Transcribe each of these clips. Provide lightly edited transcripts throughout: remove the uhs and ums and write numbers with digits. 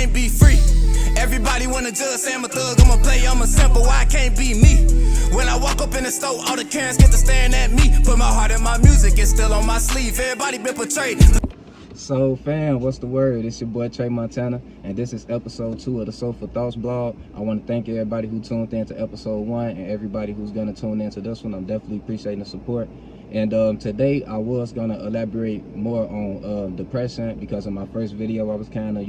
can't be free. Everybody wanna judge, say I'm a thug, I'm a player, I'm a simple, why I can't be me? When I walk up in the store, all the Karens get to staring at me. Put my heart in my music, it's still on my sleeve. Everybody been portrayed. So fam, what's the word? It's your boy Trey Montana, and this is episode 2 of the Soulful Thoughts blog. I want to thank everybody who tuned in to episode 1 and everybody who's going to tune in to this one. I'm definitely appreciating the support. And today I was going to elaborate more on depression, because in my first video I was kind of,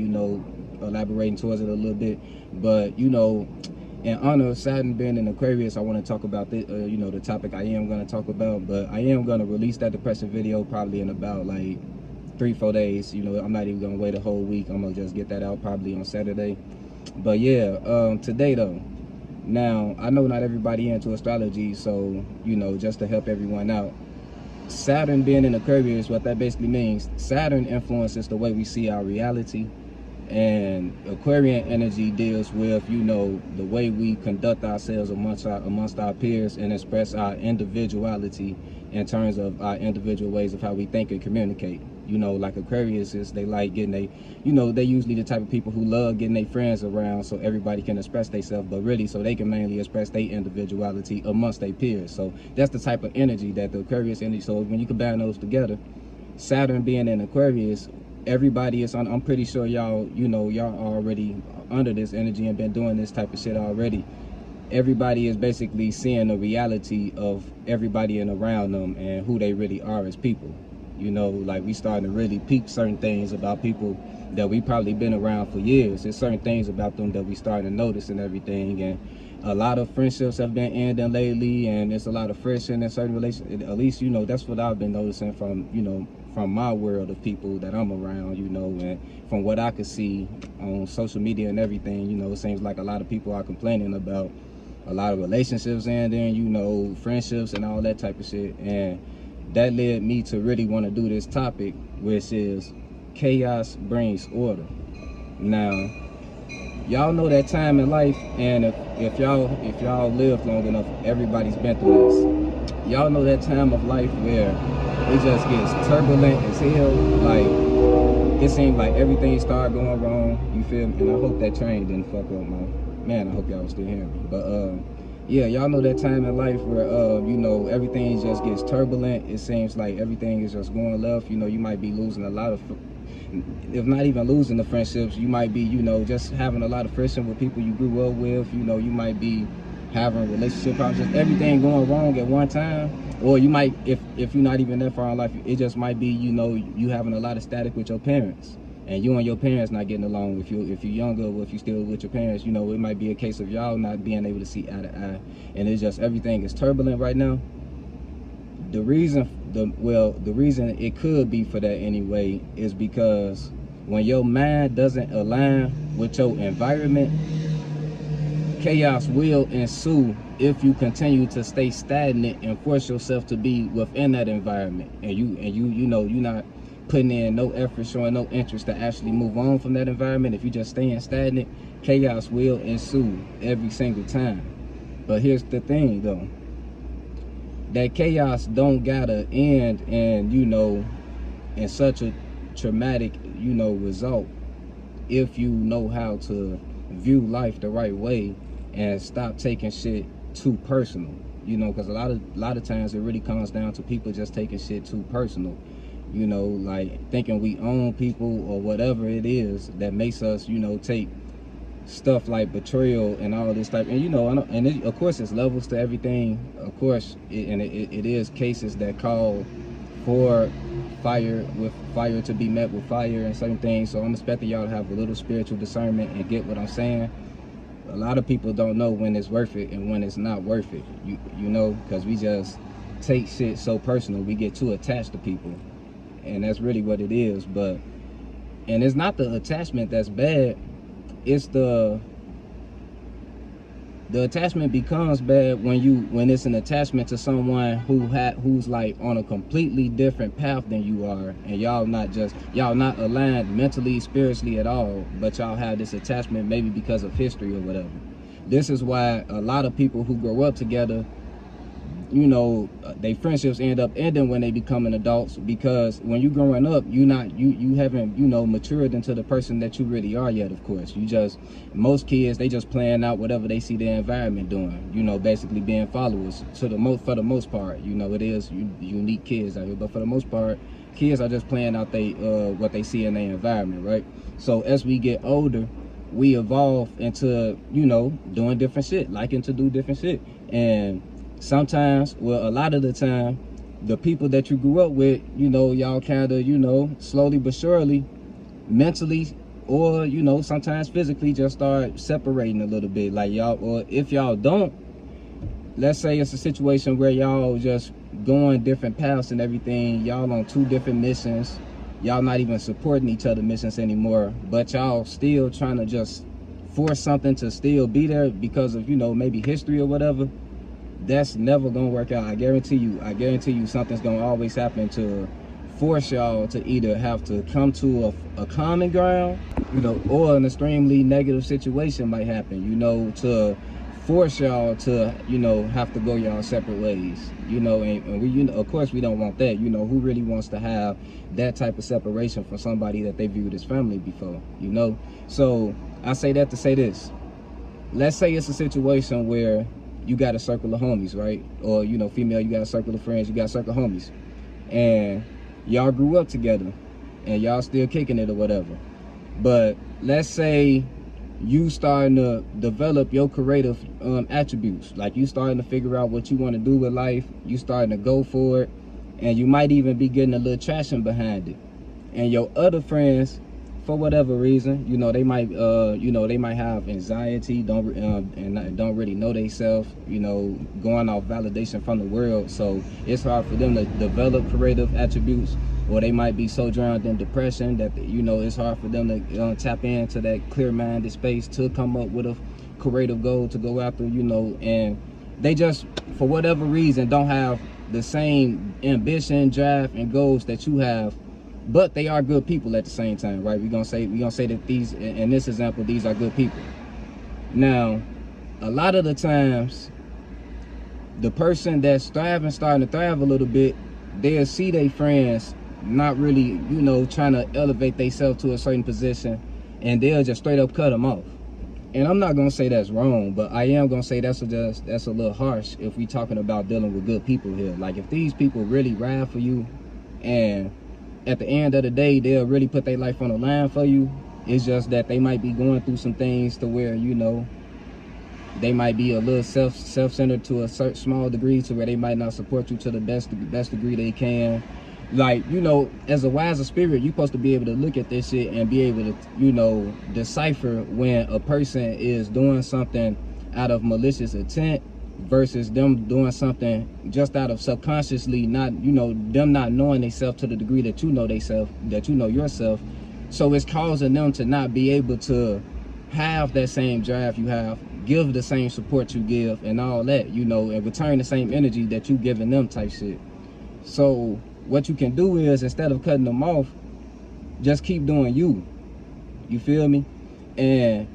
elaborating towards it a little bit. But, in honor of Saturn being in Aquarius, I want to talk about the topic I am going to talk about. But I am going to release that depression video probably in about like 3-4 days. I'm not even gonna wait a whole week. I'm gonna just get that out probably on Saturday. But yeah, today though, now I know not everybody into astrology, so just to help everyone out, Saturn being in Aquarius, what that basically means, Saturn influences the way we see our reality, and Aquarian energy deals with the way we conduct ourselves amongst our peers and express our individuality in terms of our individual ways of how we think and communicate. Like Aquarius is, they like getting they usually the type of people who love getting their friends around so everybody can express themselves, but really so they can mainly express their individuality amongst their peers. So that's the type of energy that the Aquarius energy. So when you combine those together, Saturn being in Aquarius, everybody is on, I'm pretty sure y'all y'all already under this energy and been doing this type of shit already. Everybody is basically seeing the reality of everybody and around them and who they really are as people. Like we starting to really peep certain things about people that we probably been around for years. There's certain things about them that we starting to notice and everything. And a lot of friendships have been ending lately, and there's a lot of friction in certain relations. At least, that's what I've been noticing from my world of people that I'm around, and from what I could see on social media and everything. It seems like a lot of people are complaining about a lot of relationships ending, friendships and all that type of shit. And that led me to really want to do this topic, which is chaos brings order. Now, y'all know that time in life, and if y'all live long enough, everybody's been through this. Y'all know that time of life where it just gets turbulent as hell. Like, it seems like everything started going wrong. You feel me? And I hope that train didn't fuck up man. I hope y'all still hearing me. But yeah, y'all know that time in life where everything just gets turbulent. It seems like everything is just going left. You might be losing a lot of, if not even losing the friendships, you might be just having a lot of friction with people you grew up with. You might be having relationship problems, just everything going wrong at one time. Or you might, if you're not even that far in life, it just might be you having a lot of static with your parents, and you and your parents not getting along. If you're younger, or if you're still with your parents, it might be a case of y'all not being able to see eye to eye, and it's just everything is turbulent right now. The reason it could be for that anyway is because when your mind doesn't align with your environment, chaos will ensue if you continue to stay stagnant and force yourself to be within that environment, and you're not putting in no effort, showing no interest to actually move on from that environment. If you just staying stagnant, chaos will ensue every single time. But here's the thing though, that chaos don't gotta end and in such a traumatic result if you know how to view life the right way and stop taking shit too personal. Because a lot of times it really comes down to people just taking shit too personal. Like thinking we own people or whatever it is that makes us, take stuff like betrayal and all this type. And of course, it's levels to everything. Of course, it is cases that call for fire to be met with fire and certain things. So I'm expecting y'all to have a little spiritual discernment and get what I'm saying. A lot of people don't know when it's worth it and when it's not worth it. Because we just take shit so personal. We get too attached to people. And that's really what it is. And it's not the attachment that's bad, it's the attachment becomes bad when it's an attachment to someone who's like on a completely different path than you are, and y'all not aligned mentally, spiritually at all, but y'all have this attachment maybe because of history or whatever. This is why a lot of people who grow up together, you know, they friendships end up ending when they becoming adults, because when you growing up, you haven't, you know, matured into the person that you really are yet. Of course, most kids, they just playing out whatever they see their environment doing, you know, basically being followers for the most part. You know, it is unique kids out here, but for the most part, kids are just playing out what they see in their environment, right? So as we get older, we evolve into, you know, doing different shit, liking to do different shit. And sometimes, well, a lot of the time, the people that you grew up with, you know, y'all kind of, you know, slowly but surely, mentally, or, you know, sometimes physically, just start separating a little bit. Like y'all, or if y'all don't, let's say it's a situation where y'all just going different paths and everything, y'all on 2 different missions, y'all not even supporting each other missions anymore, but y'all still trying to just force something to still be there because of, you know, maybe history or whatever. That's never gonna work out. I guarantee you something's gonna always happen to force y'all to either have to come to a common ground, you know, or an extremely negative situation might happen, you know, to force y'all to, you know, have to go y'all separate ways, you know. And we, you know, of course we don't want that. You know, who really wants to have that type of separation from somebody that they viewed as family before, you know? So I say that to say this. Let's say it's a situation where you got a circle of homies, right? Or, you know, female, you got a circle of friends, you got a circle of homies, and y'all grew up together and y'all still kicking it or whatever. But let's say you starting to develop your creative attributes, like you starting to figure out what you want to do with life, you starting to go for it, and you might even be getting a little traction behind it. And your other friends, for whatever reason, you know, they might have anxiety, and don't really know themselves, you know, going off validation from the world. So it's hard for them to develop creative attributes, or they might be so drowned in depression that, you know, it's hard for them to tap into that clear-minded space to come up with a creative goal to go after, you know. And they just, for whatever reason, don't have the same ambition, drive, and goals that you have. But they are good people at the same time, right? We're gonna say that these, in this example, these are good people. Now, a lot of the times, the person that's starting to thrive a little bit, they'll see their friends not really, you know, trying to elevate themselves to a certain position, and they'll just straight up cut them off. And I'm not gonna say that's wrong, but I am gonna say that's a little harsh if we talking about dealing with good people here. Like, if these people really ride for you, and at the end of the day, they'll really put their life on the line for you. It's just that they might be going through some things to where, you know, they might be a little self-centered to a certain small degree, to where they might not support you to the best degree they can. Like, you know, as a wiser spirit, you're supposed to be able to look at this shit and be able to, you know, decipher when a person is doing something out of malicious intent versus them doing something just out of subconsciously, not, you know, them not knowing themselves to the degree that you know themselves, that you know yourself. So it's causing them to not be able to have that same drive you have, give the same support you give, and all that, you know, and return the same energy that you giving them type shit. So what you can do is, instead of cutting them off, just keep doing you. You feel me? And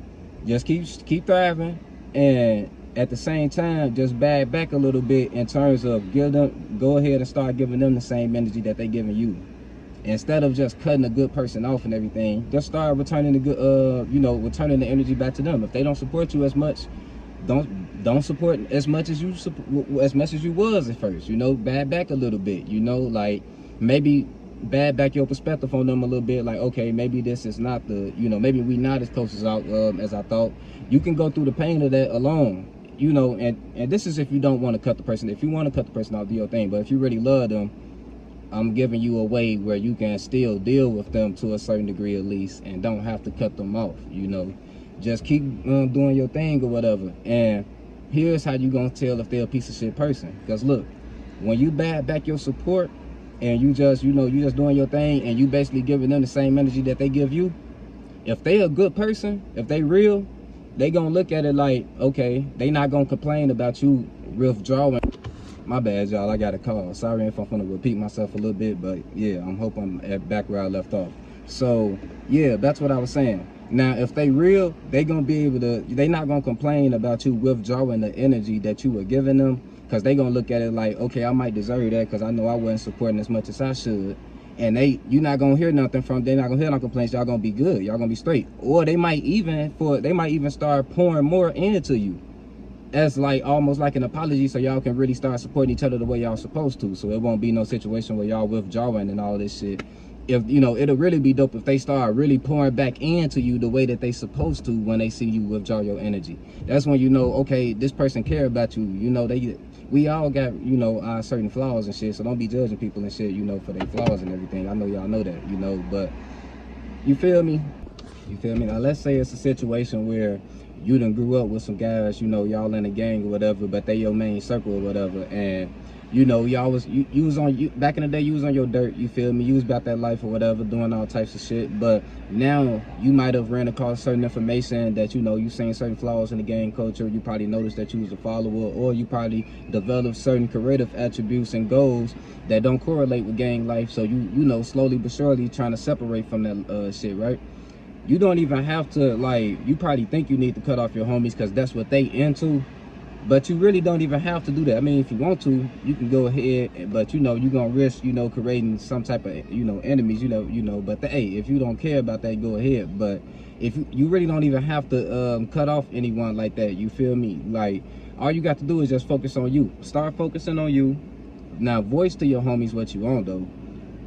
just keep thriving, and at the same time, just back a little bit in terms of go ahead and start giving them the same energy that they giving you. Instead of just cutting a good person off and everything, just start returning the good, you know, returning the energy back to them. If they don't support you as much, don't support as much as you was at first. You know, back a little bit. You know, like maybe back your perspective on them a little bit. Like, okay, maybe this is not the, you know, maybe we not as close as I thought. You can go through the pain of that alone. You know, and this is if you don't want to cut the person. If you want to cut the person off, do your thing. But if you really love them, I'm giving you a way where you can still deal with them to a certain degree at least, and don't have to cut them off. You know, just keep doing your thing or whatever. And here's how you gonna tell if they're a piece of shit person. Because look, when you back your support, and you just, you know, you just doing your thing, and you basically giving them the same energy that they give you, if they a good person, if they real, they gonna look at it like, okay, they not gonna complain about you withdrawing. My bad, y'all, I got a call. Sorry if I'm gonna repeat myself a little bit, but yeah, I'm hoping I'm back where I left off. So yeah, that's what I was saying. Now, if they real, they gonna be able to, they not gonna complain about you withdrawing the energy that you were giving them, because they gonna look at it like, okay, I might deserve that because I know I wasn't supporting as much as I should. And you're not gonna hear nothing from, they're not gonna hear no complaints. Y'all gonna be good, y'all gonna be straight. Or they might even start pouring more into you as like almost like an apology, so y'all can really start supporting each other the way y'all supposed to. So it won't be no situation where y'all withdrawing and all this shit. If you know, it'll really be dope if they start really pouring back into you the way that they supposed to when they see you withdraw your energy. That's when you know, okay, this person care about you. You know, we all got, you know, our certain flaws and shit, so don't be judging people and shit, you know, for their flaws and everything. I know y'all know that, you know, but you feel me? Now let's say it's a situation where you done grew up with some guys, you know, y'all in a gang or whatever, but they your main circle or whatever, and you know, y'all was you was on back in the day, you was on your dirt, you feel me? You was about that life or whatever, doing all types of shit. But now you might have ran across certain information that, you know, you seen certain flaws in the gang culture. You probably noticed that you was a follower, or you probably developed certain creative attributes and goals that don't correlate with gang life. So you know, slowly but surely trying to separate from that shit, right? You don't even have to, like, you probably think you need to cut off your homies because that's what they into. But you really don't even have to do that. I mean, if you want to, you can go ahead, but you know, you're gonna risk, you know, creating some type of, you know, enemies, you know, but hey, if you don't care about that, go ahead. But if you really don't even have to cut off anyone like that, you feel me? Like, all you got to do is just focus on you. Start focusing on you. Now, voice to your homies what you want, though.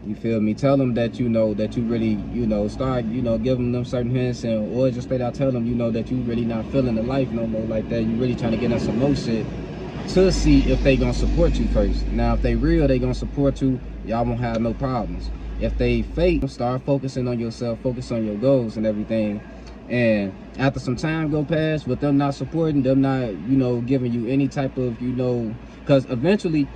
You feel me? Tell them that, you know, that you really, you know, start, you know, giving them certain hints, and or just straight out tell them, you know, that you really not feeling the life no more like that. You really trying to get on some more shit to see if they gonna support you first. Now, if they real, they gonna support you. Y'all won't have no problems. If they fake, start focusing on yourself, focus on your goals and everything. And after some time go past with them not supporting, them not, you know, giving you any type of, you know, because eventually,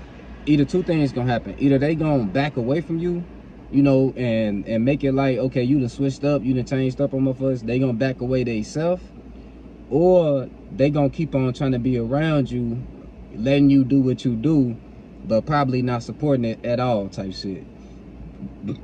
either two things gonna happen. Either they gonna back away from you, you know, and make it like, okay, you done switched up, you done changed up on motherfuckers. They gonna back away theyself, or they gonna keep on trying to be around you, letting you do what you do, but probably not supporting it at all type shit.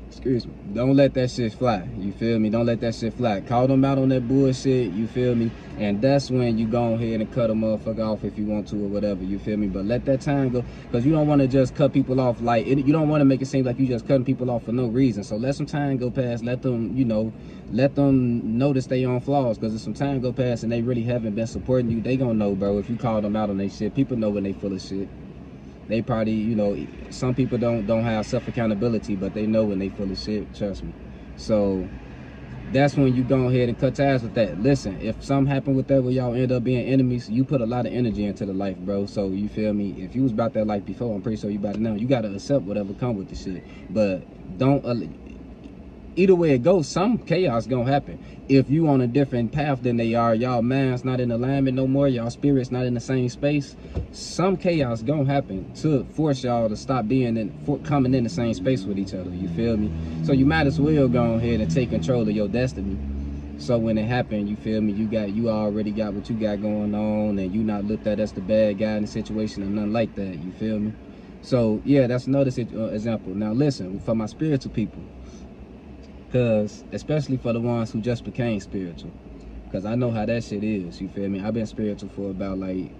Excuse me. Don't let that shit fly. You feel me? Don't let that shit fly. Call them out on that bullshit. You feel me? And that's when you go ahead and cut a motherfucker off if you want to or whatever. You feel me? But let that time go, because you don't want to just cut people off like it. You don't want to make it seem like you just cutting people off for no reason. So let some time go past. Let them, you know, let them notice they own flaws. Because if some time go past and they really haven't been supporting you, they gonna know, bro. If you call them out on their shit, people know when they full of shit. They probably, you know, some people don't have self-accountability, but they know when they full of shit, trust me. So that's when you go ahead and cut ties with that. Listen, if something happened with that where y'all end up being enemies, you put a lot of energy into the life, bro. So you feel me? If you was about that life before, I'm pretty sure you about it now. You gotta accept whatever come with the shit. But don't, either way it goes, some chaos gonna happen. If you on a different path than they are, y'all minds not in alignment no more, y'all spirits not in the same space, some chaos gonna happen to force y'all to stop coming in the same space with each other. You feel me? So you might as well go ahead and take control of your destiny. So when it happened, you feel me, you already got what you got going on, and you not looked at as the bad guy in the situation or nothing like that. You feel me? So yeah, that's another example. Now listen, for my spiritual people, because especially for the ones who just became spiritual, because I know how that shit is. You feel me? I've been spiritual for about like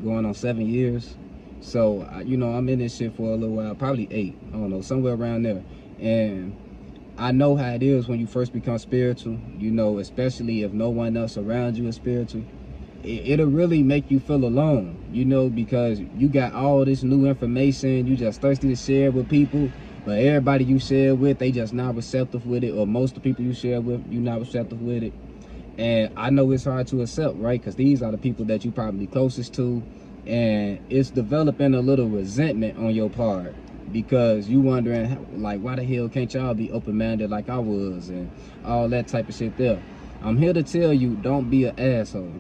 going on 7 years. So you know, I'm in this shit for a little while, probably 8, I don't know, somewhere around there. And I know how it is when you first become spiritual, you know, especially if no one else around you is spiritual. It'll really make you feel alone, you know, because you got all this new information, you just thirsty to share with people, but everybody you share with, they just not receptive with it, or most of the people you share with, you not receptive with it. And I know it's hard to accept, right? Because these are the people that you probably closest to, and it's developing a little resentment on your part, because you wondering, like, why the hell can't y'all be open-minded like I was, and all that type of shit there. I'm here to tell you, don't be an asshole.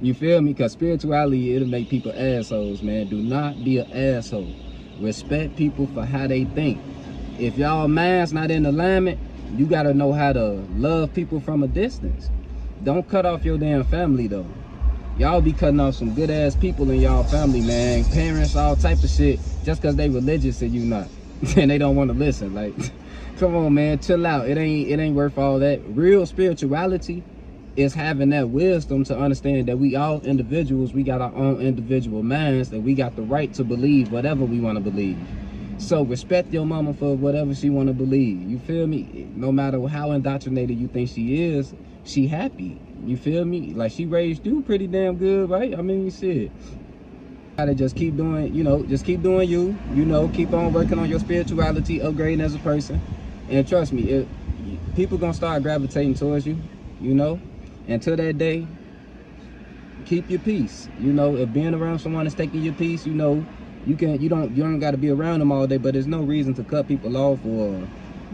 You feel me? Because spirituality, it'll make people assholes, man. Do not be an asshole. Respect people for how they think. If y'all mind's not in alignment, you gotta know how to love people from a distance. Don't cut off your damn family though. Y'all be cutting off some good ass people in y'all family, man. Parents, all type of shit, just cause they religious and you not. And they don't want to listen. Like, come on, man, chill out. It ain't worth all that. Real spirituality it's having that wisdom to understand that we all individuals, we got our own individual minds, and we got the right to believe whatever we want to believe. So respect your mama for whatever she want to believe. You feel me? No matter how indoctrinated you think she is, she happy. You feel me? Like, she raised you pretty damn good, right? I mean, shit. Gotta just keep doing, just keep doing you. Keep on working on your spirituality, upgrading as a person. And trust me, people gonna start gravitating towards you, Until that day, keep your peace. If being around someone is taking your peace, you don't got to be around them all day, but there's no reason to cut people off or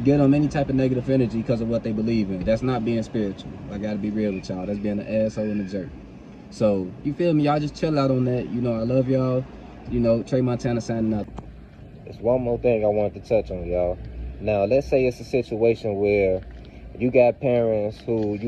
get them any type of negative energy because of what they believe in. That's not being spiritual. I got to be real with y'all. That's being an asshole and a jerk. So, you feel me? Y'all just chill out on that. I love y'all. Trey Montana signing out. There's one more thing I wanted to touch on, y'all. Now, let's say it's a situation where you got parents who,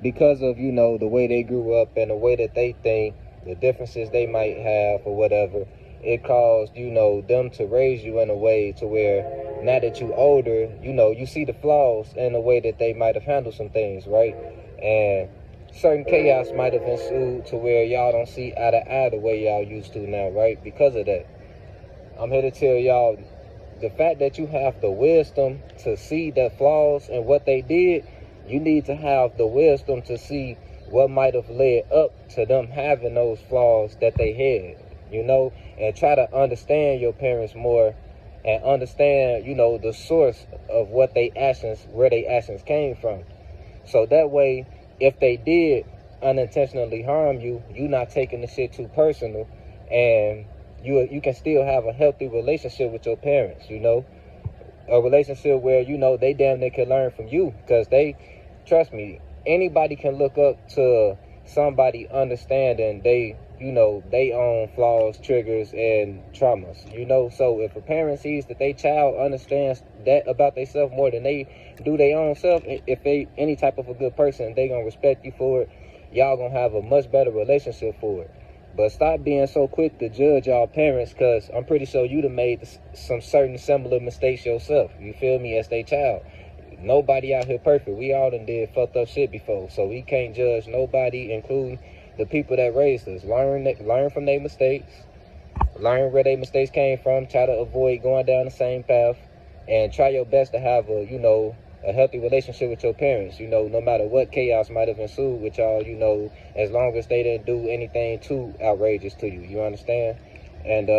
because of, the way they grew up and the way that they think, the differences they might have or whatever, it caused, them to raise you in a way to where now that you older, you see the flaws in the way that they might have handled some things, right? And certain chaos might have ensued to where y'all don't see eye to eye the way y'all used to now, right? Because of that. I'm here to tell y'all, the fact that you have the wisdom to see the flaws and what they did, you need to have the wisdom to see what might have led up to them having those flaws that they had, and try to understand your parents more and understand, the source of what they actions, where they actions came from. So that way, if they did unintentionally harm you, you're not taking the shit too personal, and you can still have a healthy relationship with your parents, a relationship where, they damn near can learn from you, because trust me, anybody can look up to somebody understanding they own flaws, triggers, and traumas, So if a parent sees that their child understands that about themselves more than they do their own self, if they any type of a good person, they gonna respect you for it. Y'all gonna have a much better relationship for it. But stop being so quick to judge y'all parents, because I'm pretty sure you'd have made some certain similar mistakes yourself, you feel me, as their child. Nobody out here perfect. We all done did fucked up shit before, so we can't judge nobody, including the people that raised us. Learn from their mistakes. Learn where their mistakes came from. Try to avoid going down the same path, and try your best to have a healthy relationship with your parents. No matter what chaos might have ensued with y'all, as long as they didn't do anything too outrageous to you. You understand? And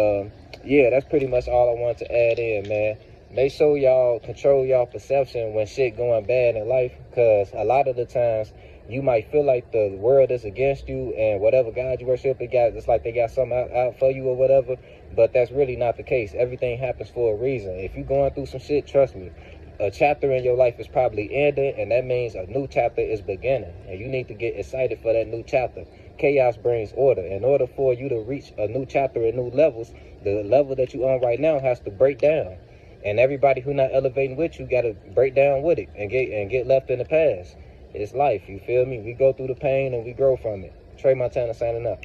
yeah, that's pretty much all I wanted to add in, man. Make sure y'all control y'all perception when shit going bad in life, because a lot of the times you might feel like the world is against you, and whatever God you worship, it's like they got something out for you or whatever, but that's really not the case. Everything happens for a reason. If you're going through some shit, trust me, a chapter in your life is probably ending, and that means a new chapter is beginning, and you need to get excited for that new chapter. Chaos brings order. In order for you to reach a new chapter and new levels, the level that you're on right now has to break down. And everybody who not elevating with you got to break down with it and get left in the past. It's life, you feel me? We go through the pain and we grow from it. Trey Montana signing up.